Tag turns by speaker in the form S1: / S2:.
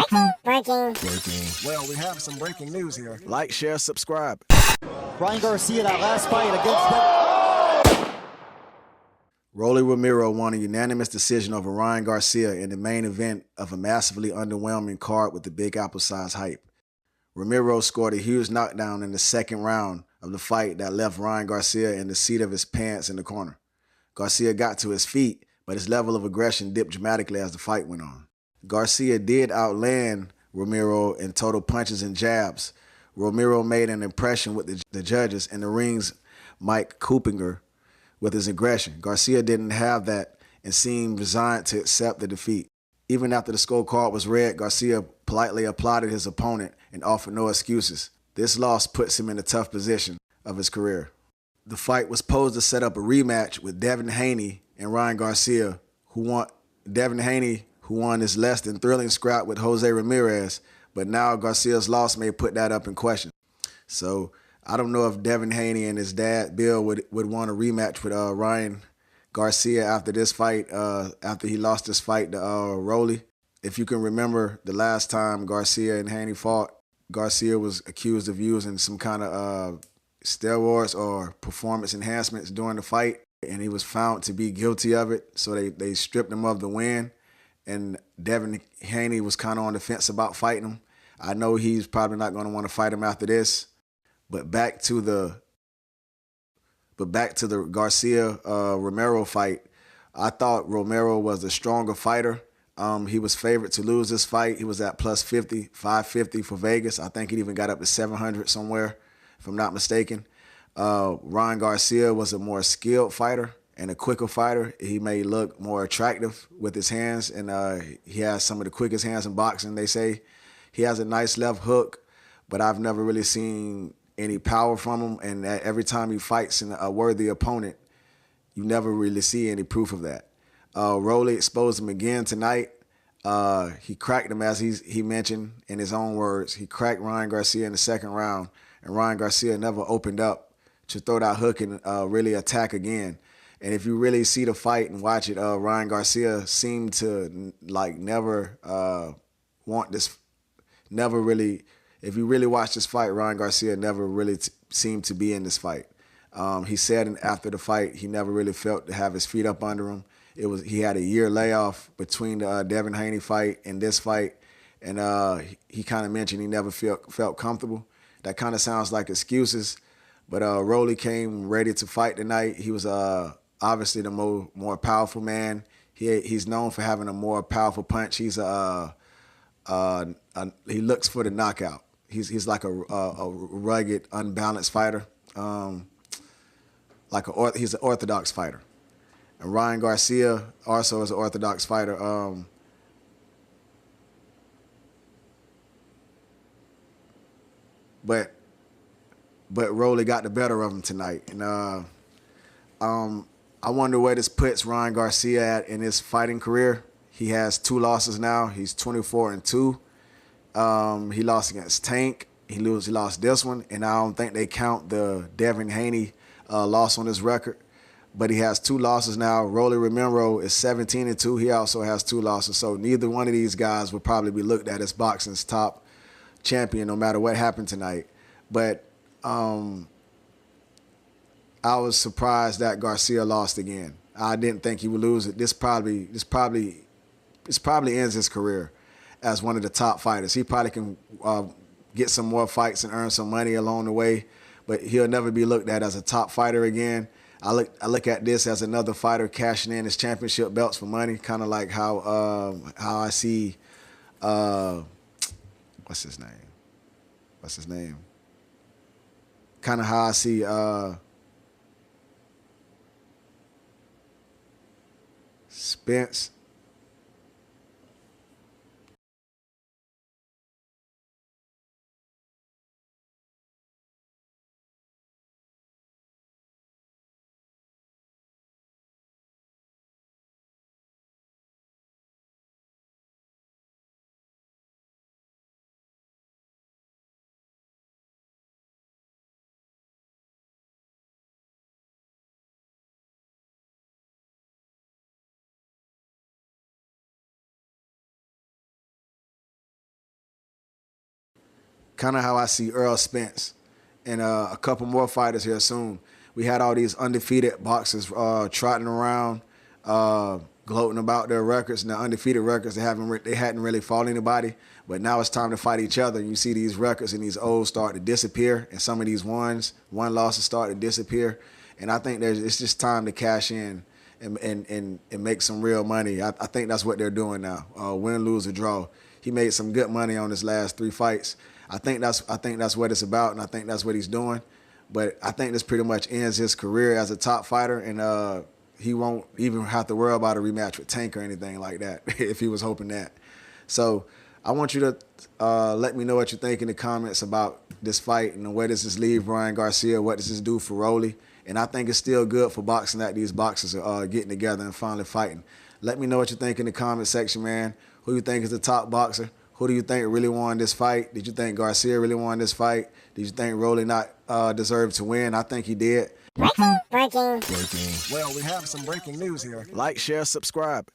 S1: Breaking.
S2: Well, we have some breaking news here. Like, share, subscribe.
S3: Ryan Garcia, that last fight against
S2: Rolly Romero won a unanimous decision over Ryan Garcia in the main event of a massively underwhelming card with the Big Apple-size hype. Romero scored a huge knockdown in the second round of the fight that left Ryan Garcia in the seat of his pants in the corner. Garcia got to his feet, but his level of aggression dipped dramatically as the fight went on. Garcia did outland Romero in total punches and jabs. Romero made an impression with the judges and the ring's Mike Coopinger with his aggression. Garcia didn't have that and seemed resigned to accept the defeat. Even after the scorecard was read, Garcia politely applauded his opponent and offered no excuses. This loss puts him in a tough position of his career. The fight was posed to set up a rematch with Devin Haney and Ryan Garcia, who won this less than thrilling scrap with Jose Ramirez, but now Garcia's loss may put that up in question. So I don't know if Devin Haney and his dad, Bill, would want a rematch with Ryan Garcia after this fight, after he lost this fight to Rolly. If you can remember the last time Garcia and Haney fought, Garcia was accused of using some kind of steroids or performance enhancements during the fight, and he was found to be guilty of it, so they stripped him of the win. And Devin Haney was kind of on the fence about fighting him. I know he's probably not going to want to fight him after this. But back to the Garcia Romero fight, I thought Romero was the stronger fighter. He was favored to lose this fight. He was at plus 50, 550 for Vegas. I think he even got up to 700 somewhere, if I'm not mistaken. Ryan Garcia was a more skilled fighter and a quicker fighter. He may look more attractive with his hands, and he has some of the quickest hands in boxing, they say. He has a nice left hook, but I've never really seen any power from him, and every time he fights a worthy opponent, you never really see any proof of that. Rolly exposed him again tonight. He cracked him, as he mentioned in his own words. He cracked Ryan Garcia in the second round, and Ryan Garcia never opened up to throw that hook and really attack again. And if you really see the fight and watch it, Ryan Garcia seemed to never want this, never really. If you really watch this fight, Ryan Garcia never really seemed to be in this fight. He said after the fight he never really felt to have his feet up under him. He had a year layoff between the Devin Haney fight and this fight, and he kind of mentioned he never felt comfortable. That kind of sounds like excuses, but Rolly came ready to fight tonight. He was obviously the more powerful man. He's known for having a more powerful punch. He looks for the knockout. He's like a rugged, unbalanced fighter. He's an orthodox fighter. And Ryan Garcia also is an orthodox fighter. But Rolly got the better of him tonight. And I wonder where this puts Ryan Garcia at in his fighting career. He has 2 losses now. He's 24-2. He lost against Tank. He lost this one, and I don't think they count the Devin Haney loss on his record. But he has 2 losses now. Rolly Romero is 17-2. He also has 2 losses. So neither one of these guys would probably be looked at as boxing's top champion, no matter what happened tonight. But I was surprised that Garcia lost again. I didn't think he would lose it. This probably ends his career as one of the top fighters. He probably can get some more fights and earn some money along the way, but he'll never be looked at as a top fighter again. I look at this as another fighter cashing in his championship belts for money, kind of like how I see what's his name? Kind of how I see Spence. Kind of how I see Earl Spence and a couple more fighters here soon. We had all these undefeated boxers trotting around, gloating about their records and their undefeated records. They hadn't really fought anybody, but now it's time to fight each other. And you see these records and these O's start to disappear, and some of these one losses start to disappear. And I think it's just time to cash in and make some real money. I think that's what they're doing now. Win, lose, or draw. He made some good money on his last 3 fights. I think that's what it's about, and I think that's what he's doing. But I think this pretty much ends his career as a top fighter, and he won't even have to worry about a rematch with Tank or anything like that if he was hoping that. So I want you to let me know what you think in the comments about this fight and where does this leave Ryan Garcia, what does this do for Rolly. And I think it's still good for boxing that these boxers are getting together and finally fighting. Let me know what you think in the comment section, man. Who you think is the top boxer? Who do you think really won this fight? Did you think Garcia really won this fight? Did you think Rolly not deserved to win? I think he did.
S1: Breaking.
S2: Well, we have some breaking news here. Like, share, subscribe.